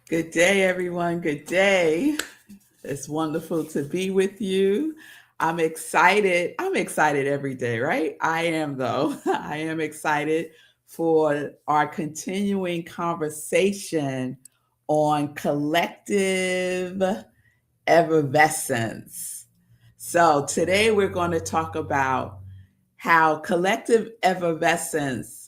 Good day, everyone. Good day. It's wonderful to be with you. I'm excited. I'm excited every day, right? I am, though. I am excited for our continuing conversation on collective effervescence. So, today we're going to talk about how collective effervescence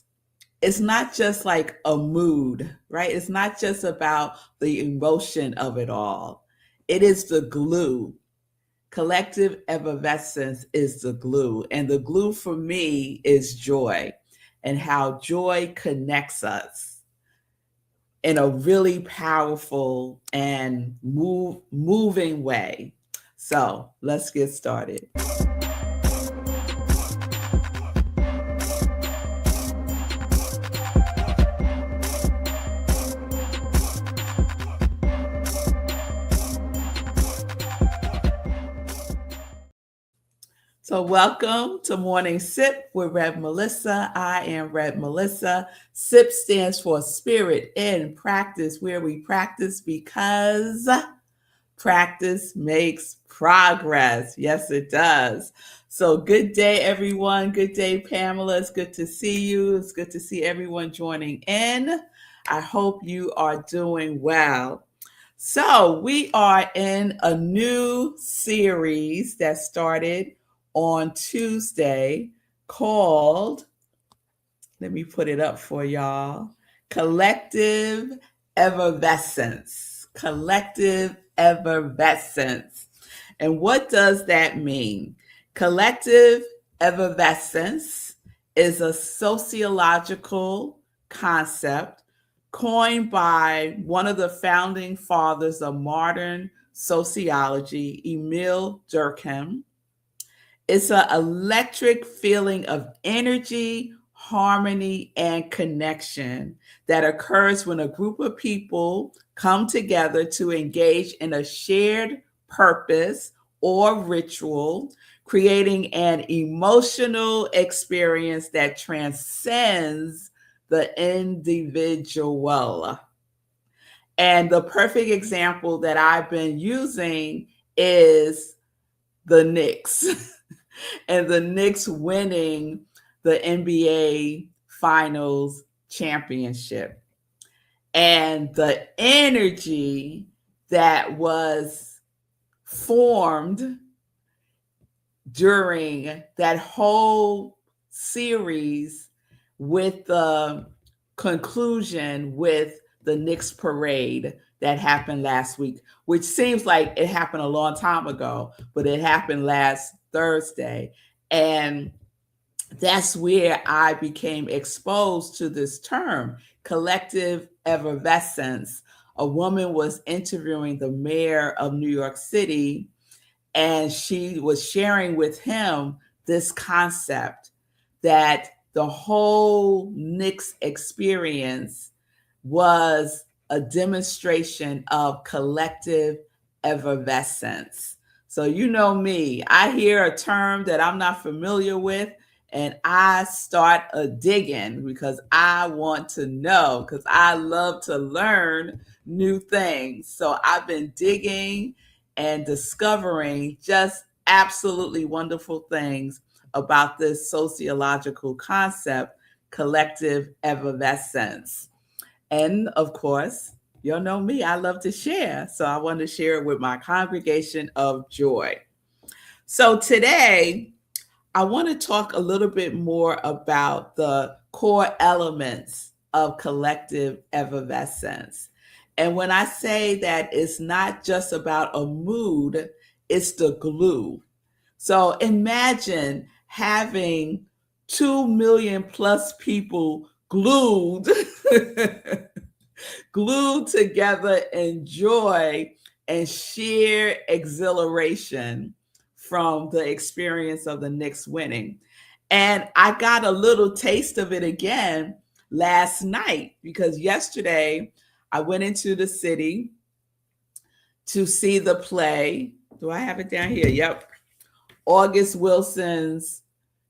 it's not just like a mood, right? It's not just about the emotion of it all. It is the glue. Collective effervescence is the glue. And the glue for me is joy and how joy connects us in a really powerful and moving way. So let's get started. So, welcome to Morning Sip with Rev Melissa. I am Rev Melissa. SIP stands for Spirit in Practice, where we practice because practice makes progress. Yes, it does. So, good day, everyone. Good day, Pamela. It's good to see you. It's good to see everyone joining in. I hope you are doing well. So, we are in a new series that started on Tuesday called, let me put it up for y'all, Collective Effervescence. Collective Effervescence. And what does that mean? Collective effervescence is a sociological concept coined by one of the founding fathers of modern sociology, Emile Durkheim. It's an electric feeling of energy, harmony, and connection that occurs when a group of people come together to engage in a shared purpose or ritual, creating an emotional experience that transcends the individual. And the perfect example that I've been using is the KNICKS. And the KNICKS winning the NBA Finals championship. And the energy that was formed during that whole series with the conclusion with the KNICKS parade that happened last week, which seems like it happened a long time ago, but it happened last Thursday. And that's where I became exposed to this term, collective effervescence. A woman was interviewing the mayor of New York City, and she was sharing with him this concept that the whole KNICKS experience was a demonstration of collective effervescence. So, you know me, I hear a term that I'm not familiar with, and I start a digging because I want to know, because I love to learn new things. So, I've been digging and discovering just absolutely wonderful things about this sociological concept, collective effervescence. And of course, you'll know me, I love to share. So I want to share it with my congregation of joy. So today, I want to talk a little bit more about the core elements of collective effervescence. And when I say that it's not just about a mood, it's the glue. So imagine having 2 million plus people glued glued together in joy and sheer exhilaration from the experience of the KNICKS winning. And I got a little taste of it again last night because yesterday I went into the city to see the play. Do I have it down here? Yep. August Wilson's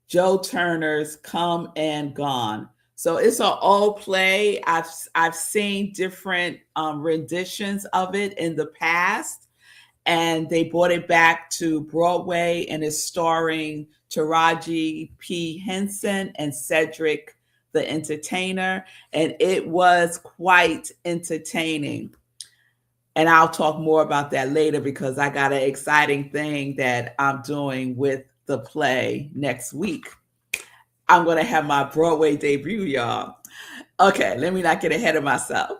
Joe Turner's Come and Gone. So it's an old play. I've seen different renditions of it in the past, and they brought it back to Broadway, and it's starring Taraji P. Henson and Cedric the Entertainer, and it was quite entertaining. And I'll talk more about that later because I got an exciting thing that I'm doing with the play next week. I'm going to have my Broadway debut, y'all. Okay, let me not get ahead of myself.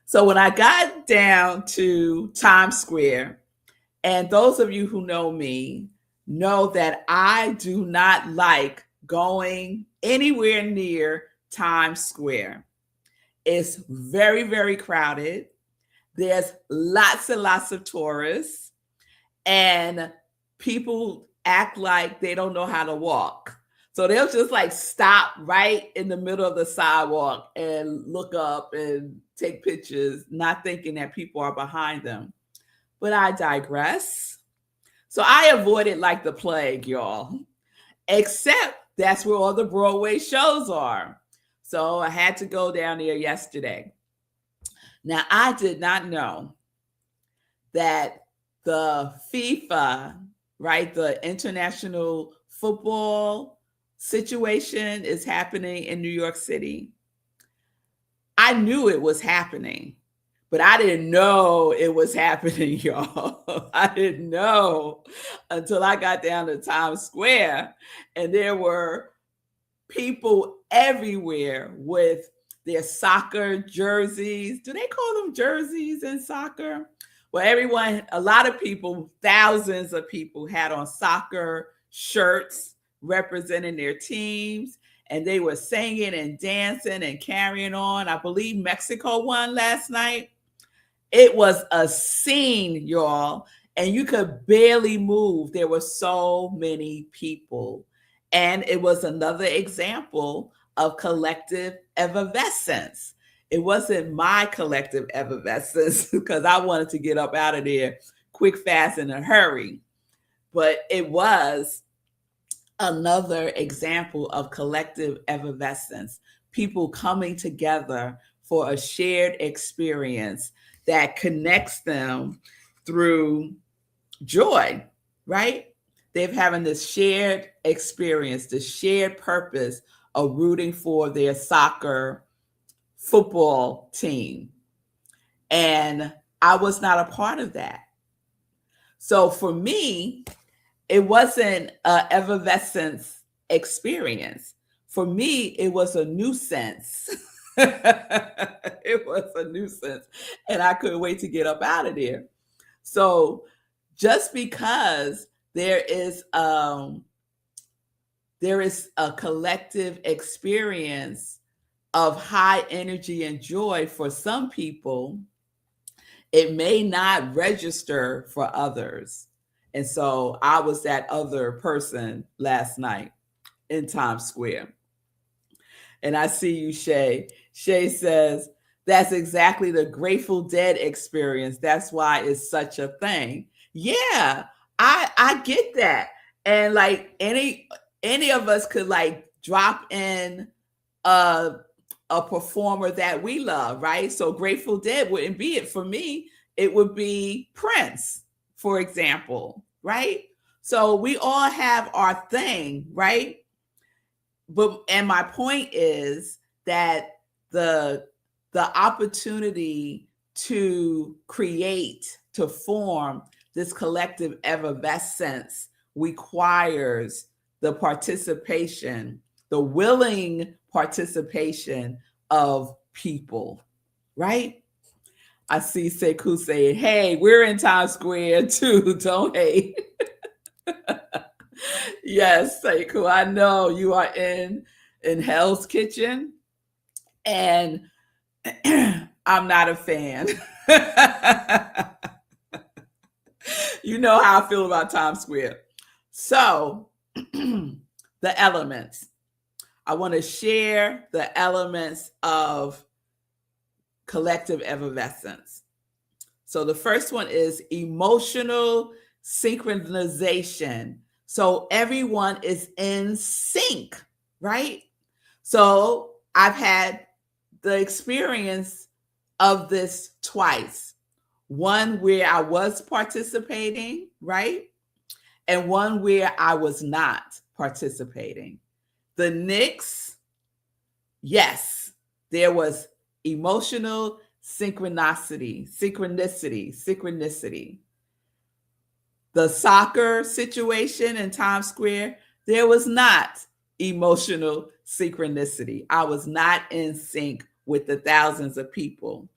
So when I got down to Times Square, and those of you who know me know that I do not like going anywhere near Times Square. It's very, very crowded. There's lots and lots of tourists, and people act like they don't know how to walk. So they'll just like stop right in the middle of the sidewalk and look up and take pictures, not thinking that people are behind them. But I digress. So I avoided like the plague, y'all, except that's where all the Broadway shows are. So I had to go down there yesterday. Now, I did not know that the FIFA, right, the international football situation is happening in New York City. I knew it was happening, but I didn't know it was happening, y'all. I didn't know until I got down to Times Square, and there were people everywhere with their soccer jerseys. Do they call them jerseys in soccer? Well, everyone, a lot of people, thousands of people had on soccer shirts representing their teams, and they were singing and dancing and carrying on. I believe Mexico won last night. It was a scene, y'all, and you could barely move. There were so many people. And it was another example of collective effervescence. It wasn't my collective effervescence because I wanted to get up out of there quick, fast, in a hurry. But it was another example of collective effervescence, people coming together for a shared experience that connects them through joy, right? They're having this shared experience, the shared purpose of rooting for their soccer football team. And I was not a part of that. So for me, it wasn't an effervescence experience. For me, it was a nuisance. It was a nuisance. And I couldn't wait to get up out of there. So just because there is a collective experience of high energy and joy for some people, it may not register for others. And so I was that other person last night in Times Square. And I see you, Shay. Shay says, that's exactly the Grateful Dead experience. That's why it's such a thing. Yeah, I get that. And like any of us could like drop in a performer that we love, right? So Grateful Dead wouldn't be it for me. It would be Prince, for example, right? So we all have our thing, right? And my point is that the opportunity to create, to form this collective effervescence requires the participation, the willing participation of people, right? I see Sekou saying, hey, we're in Times Square too, don't hate. Yes, Sekou, I know you are in Hell's Kitchen, and I'm not a fan. You know how I feel about Times Square. So the elements. I want to share the elements of collective effervescence. So the first one is emotional synchronization. So everyone is in sync, right? So I've had the experience of this twice. One where I was participating, right? And one where I was not participating. The KNICKS, yes, there was emotional synchronicity. The soccer situation in Times Square, there was not emotional synchronicity. I was not in sync with the thousands of people.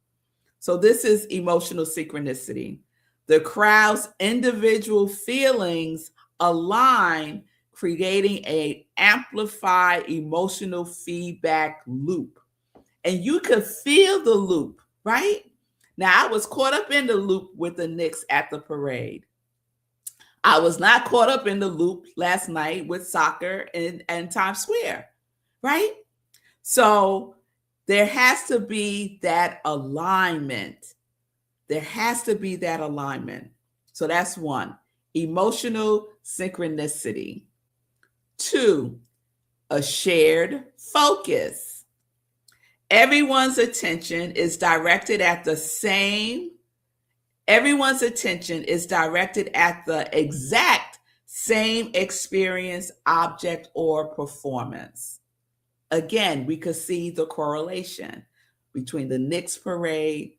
So this is emotional synchronicity. The crowd's individual feelings align, creating an amplified emotional feedback loop. And you could feel the loop, right? Now, I was caught up in the loop with the KNICKS at the parade. I was not caught up in the loop last night with soccer and Times Square, right? So there has to be that alignment. There has to be that alignment. So that's one, emotional synchronicity. Two, a shared focus. Everyone's attention is directed at the exact same experience, object, or performance. Again, we could see the correlation between the KNICKS parade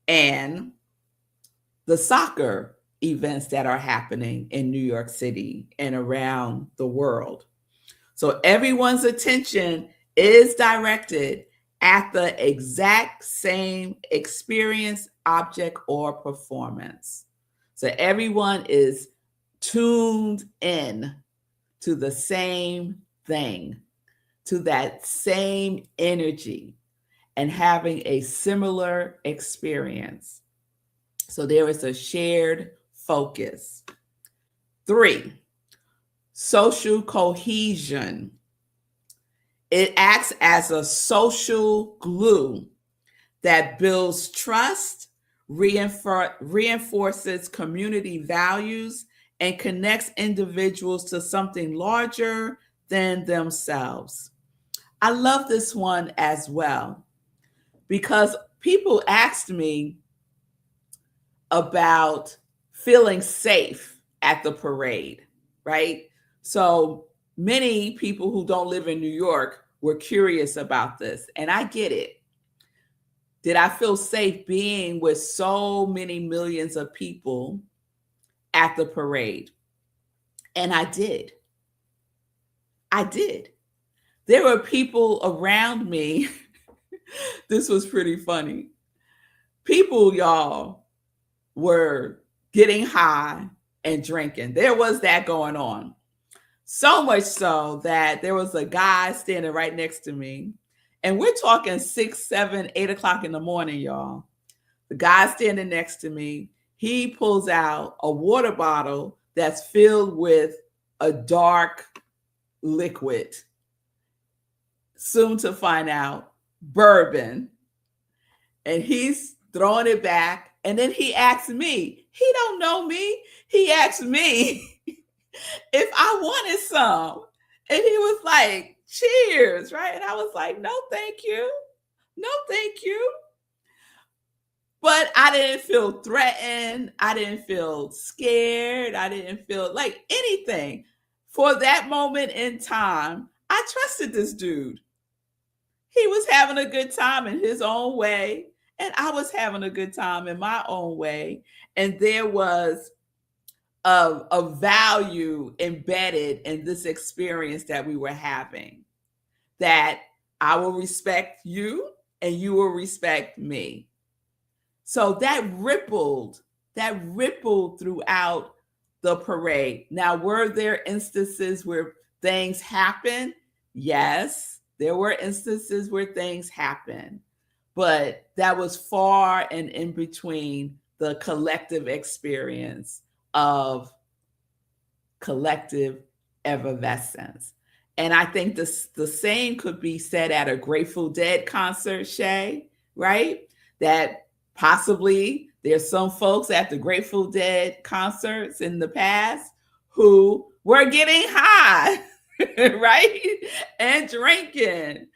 and the soccer events that are happening in New York City and around the world. So everyone's attention is directed at the exact same experience, object, or performance. So everyone is tuned in to the same thing, to that same energy, and having a similar experience. So there is a shared focus. Three, social cohesion. It acts as a social glue that builds trust, reinforces community values, and connects individuals to something larger than themselves. I love this one as well because people asked me about feeling safe at the parade, right? So many people who don't live in New York were curious about this, and I get it. Did I feel safe being with so many millions of people at the parade? And I did. There were people around me. This was pretty funny. People, y'all, were getting high and drinking. There was that going on. So much so that there was a guy standing right next to me. And we're talking 6, 7, 8 o'clock in the morning, y'all. The guy standing next to me, he pulls out a water bottle that's filled with a dark liquid. Soon to find out, bourbon. And he's throwing it back. And then he asked me, he don't know me. He asked me if I wanted some. And he was like, cheers, right? And I was like, no, thank you. No, thank you. But I didn't feel threatened. I didn't feel scared. I didn't feel like anything. For that moment in time, I trusted this dude. He was having a good time in his own way, and I was having a good time in my own way. And there was a value embedded in this experience that we were having, that I will respect you and you will respect me. So that rippled throughout the parade. Now, were there instances where things happened? Yes, there were instances where things happened, but that was far and in between the collective experience of collective effervescence. And I think the same could be said at a Grateful Dead concert, Shay, right? That possibly there's some folks at the Grateful Dead concerts in the past who were getting high, right? And drinking.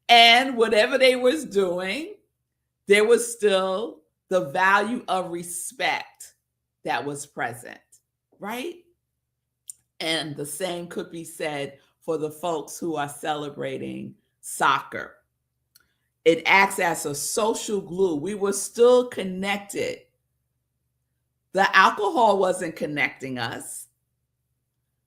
And whatever they was doing, there was still the value of respect that was present, right? And the same could be said for the folks who are celebrating soccer. It acts as a social glue. We were still connected. The alcohol wasn't connecting us.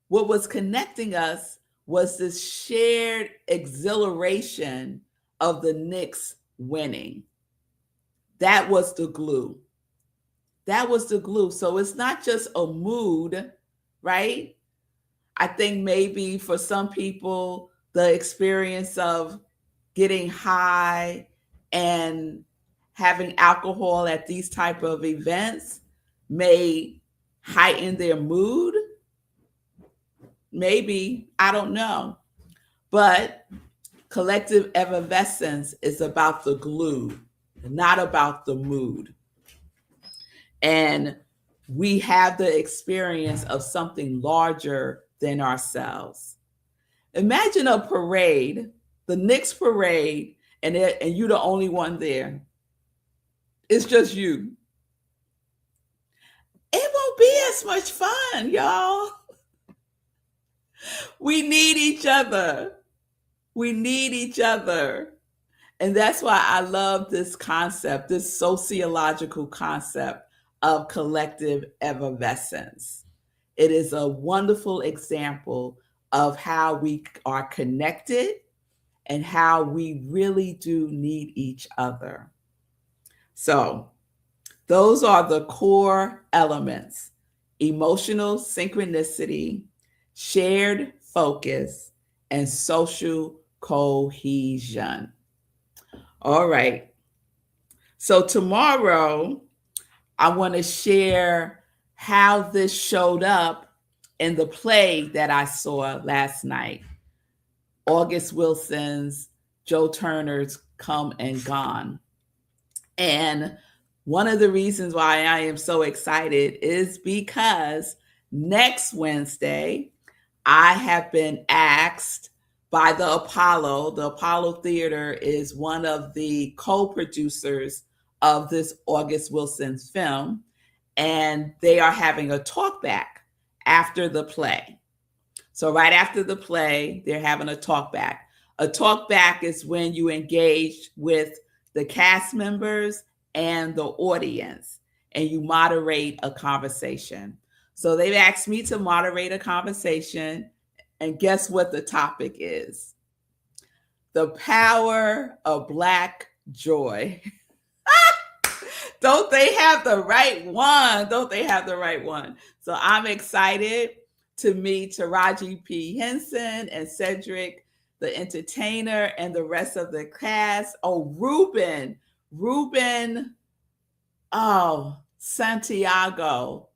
What was connecting us was this shared exhilaration of the Knicks winning. That was the glue. That was the glue. So it's not just a mood, right? I think maybe for some people, the experience of getting high and having alcohol at these type of events may heighten their mood. Maybe, I don't know. But collective effervescence is about the glue, not about the mood. And we have the experience of something larger than ourselves. Imagine a parade, the Knicks parade, and you're the only one there. It's just you. It won't be as much fun, y'all. We need each other. We need each other. And that's why I love this concept, this sociological concept of collective effervescence. It is a wonderful example of how we are connected and how we really do need each other. So those are the core elements: emotional synchronicity, shared focus, and social cohesion. All right. So tomorrow, I want to share how this showed up in the play that I saw last night, August Wilson's Joe Turner's Come and Gone. And one of the reasons why I am so excited is because next Wednesday, I have been asked by the Apollo Theater is one of the co-producers of this August Wilson's film, and they are having a talk back after the play. So right after the play, they're having a talk back. A talk back is when you engage with the cast members and the audience, and you moderate a conversation. So they've asked me to moderate a conversation, and guess what the topic is? The power of Black joy. Don't they have the right one? Don't they have the right one? So I'm excited to meet Taraji P. Henson and Cedric, the entertainer, and the rest of the cast. Oh, Ruben, Santiago.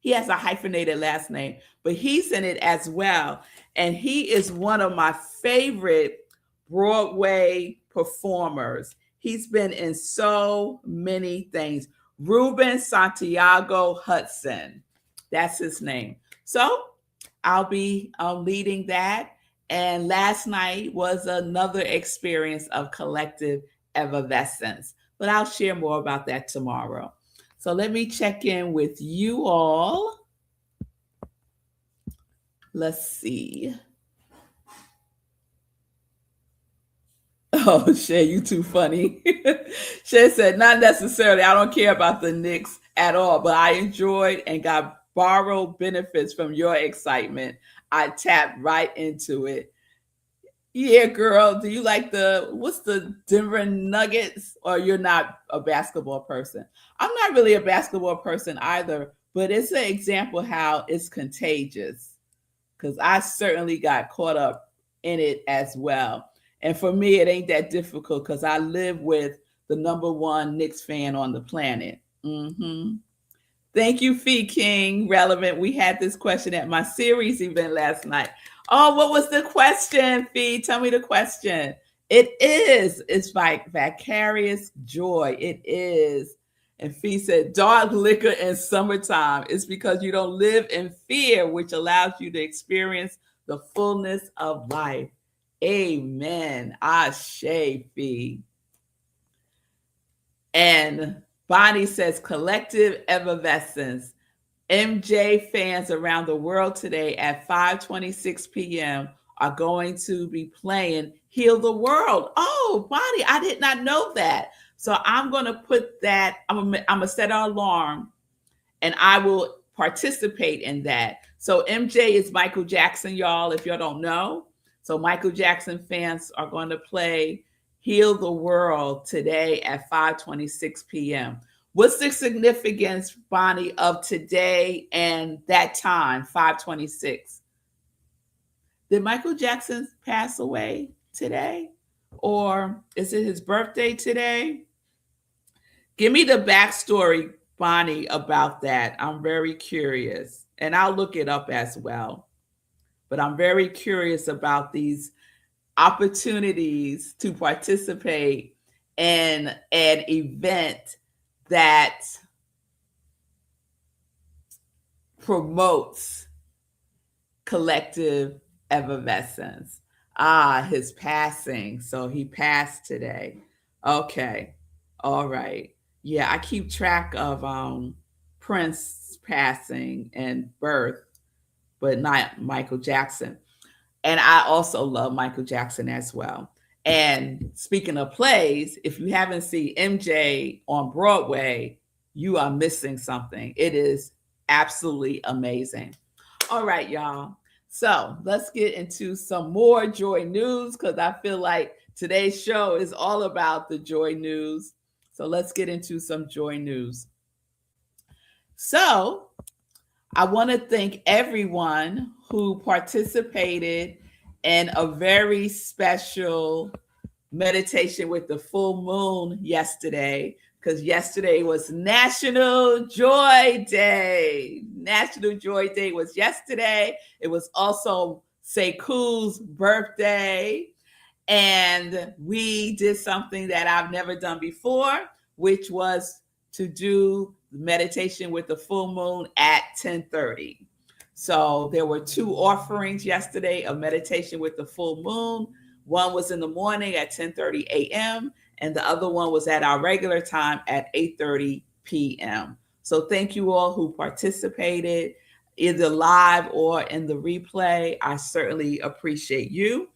He has a hyphenated last name, but he's in it as well. And he is one of my favorite Broadway performers. He's been in so many things. Ruben Santiago Hudson. That's his name. So I'll be leading that. And last night was another experience of collective effervescence. But I'll share more about that tomorrow. So let me check in with you all. Let's see. Oh, Shay, you too funny. Shay said, not necessarily. I don't care about the Knicks at all, but I enjoyed and got borrowed benefits from your excitement. I tapped right into it. Yeah, girl, do you like what's the Denver Nuggets, or you're not a basketball person? I'm not really a basketball person either, but it's an example how it's contagious, because I certainly got caught up in it as well. And for me, it ain't that difficult because I live with the number one Knicks fan on the planet. Mm-hmm. Thank you, Fee King. Relevant. We had this question at my series event last night. Oh, what was the question, Fee? Tell me the question. It's like vicarious joy. It is. And Fee said, dark liquor in summertime. It's because you don't live in fear, which allows you to experience the fullness of life. Amen. Ashe Fee. And Bonnie says, Collective Effervescence. MJ fans around the world today at 5:26 p.m. are going to be playing Heal the World. Oh, Bonnie, I did not know that. So I'm going to put that, I'm going to set an alarm and I will participate in that. So MJ is Michael Jackson, y'all, if y'all don't know. So Michael Jackson fans are going to play Heal the World today at 5:26 p.m. What's the significance, Bonnie, of today and that time, 5:26? Did Michael Jackson pass away today? Or is it his birthday today? Give me the backstory, Bonnie, about that. I'm very curious. And I'll look it up as well. But I'm very curious about these opportunities to participate in an event that promotes collective effervescence. His passing. So he passed today. Okay. All right. Yeah, I keep track of Prince passing and birth, but not Michael Jackson. And I also love Michael Jackson as well. And speaking of plays, if you haven't seen MJ on Broadway, you are missing something. It is absolutely amazing. All right, y'all. So let's get into some more joy news because I feel like today's show is all about the joy news. So let's get into some joy news. So I want to thank everyone who participated in a very special meditation with the full moon yesterday, because yesterday was National Joy Day. National Joy Day was yesterday. It was also Seku's birthday. And we did something that I've never done before, which was to do meditation with the full moon at 10:30. So there were 2 offerings yesterday of meditation with the full moon. One was in the morning at 10:30 a.m. and the other one was at our regular time at 8:30 p.m. So thank you all who participated either live or in the replay. I certainly appreciate you.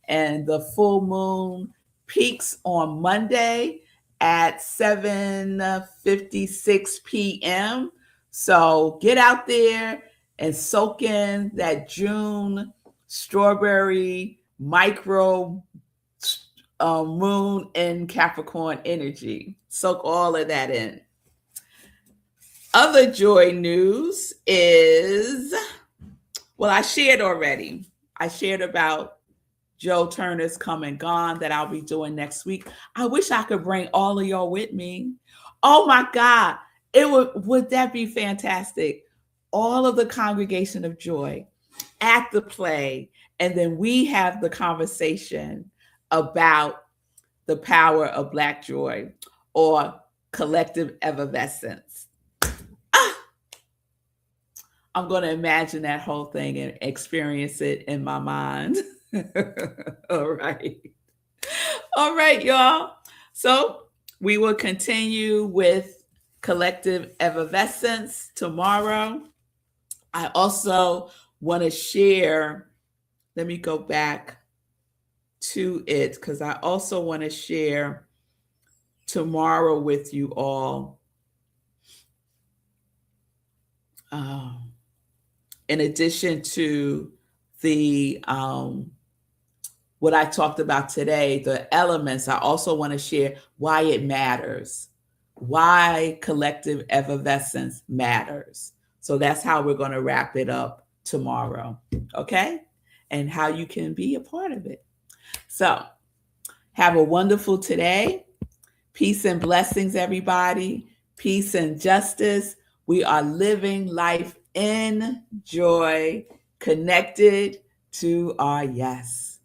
And the full moon peaks on Monday at 7:56 p.m. So get out there and soak in that June strawberry micro moon in Capricorn energy. Soak all of that in. Other joy news is, well, I shared already. I shared about Joe Turner's Come and Gone that I'll be doing next week. I wish I could bring all of y'all with me. Oh my God. Would that be fantastic? All of the Congregation of Joy at the play. And then we have the conversation about the power of Black joy or collective effervescence. I'm going to imagine that whole thing and experience it in my mind. All right. All right, y'all. So we will continue with collective effervescence tomorrow. I also want to share, let me go back to it because I also want to share tomorrow with you all. In addition to the what I talked about today, the elements, I also want to share why it matters, why collective effervescence matters. So that's how we're going to wrap it up tomorrow, okay? And how you can be a part of it. So have a wonderful today. Peace and blessings, everybody. Peace and justice. We are living life in joy, connected to our yes.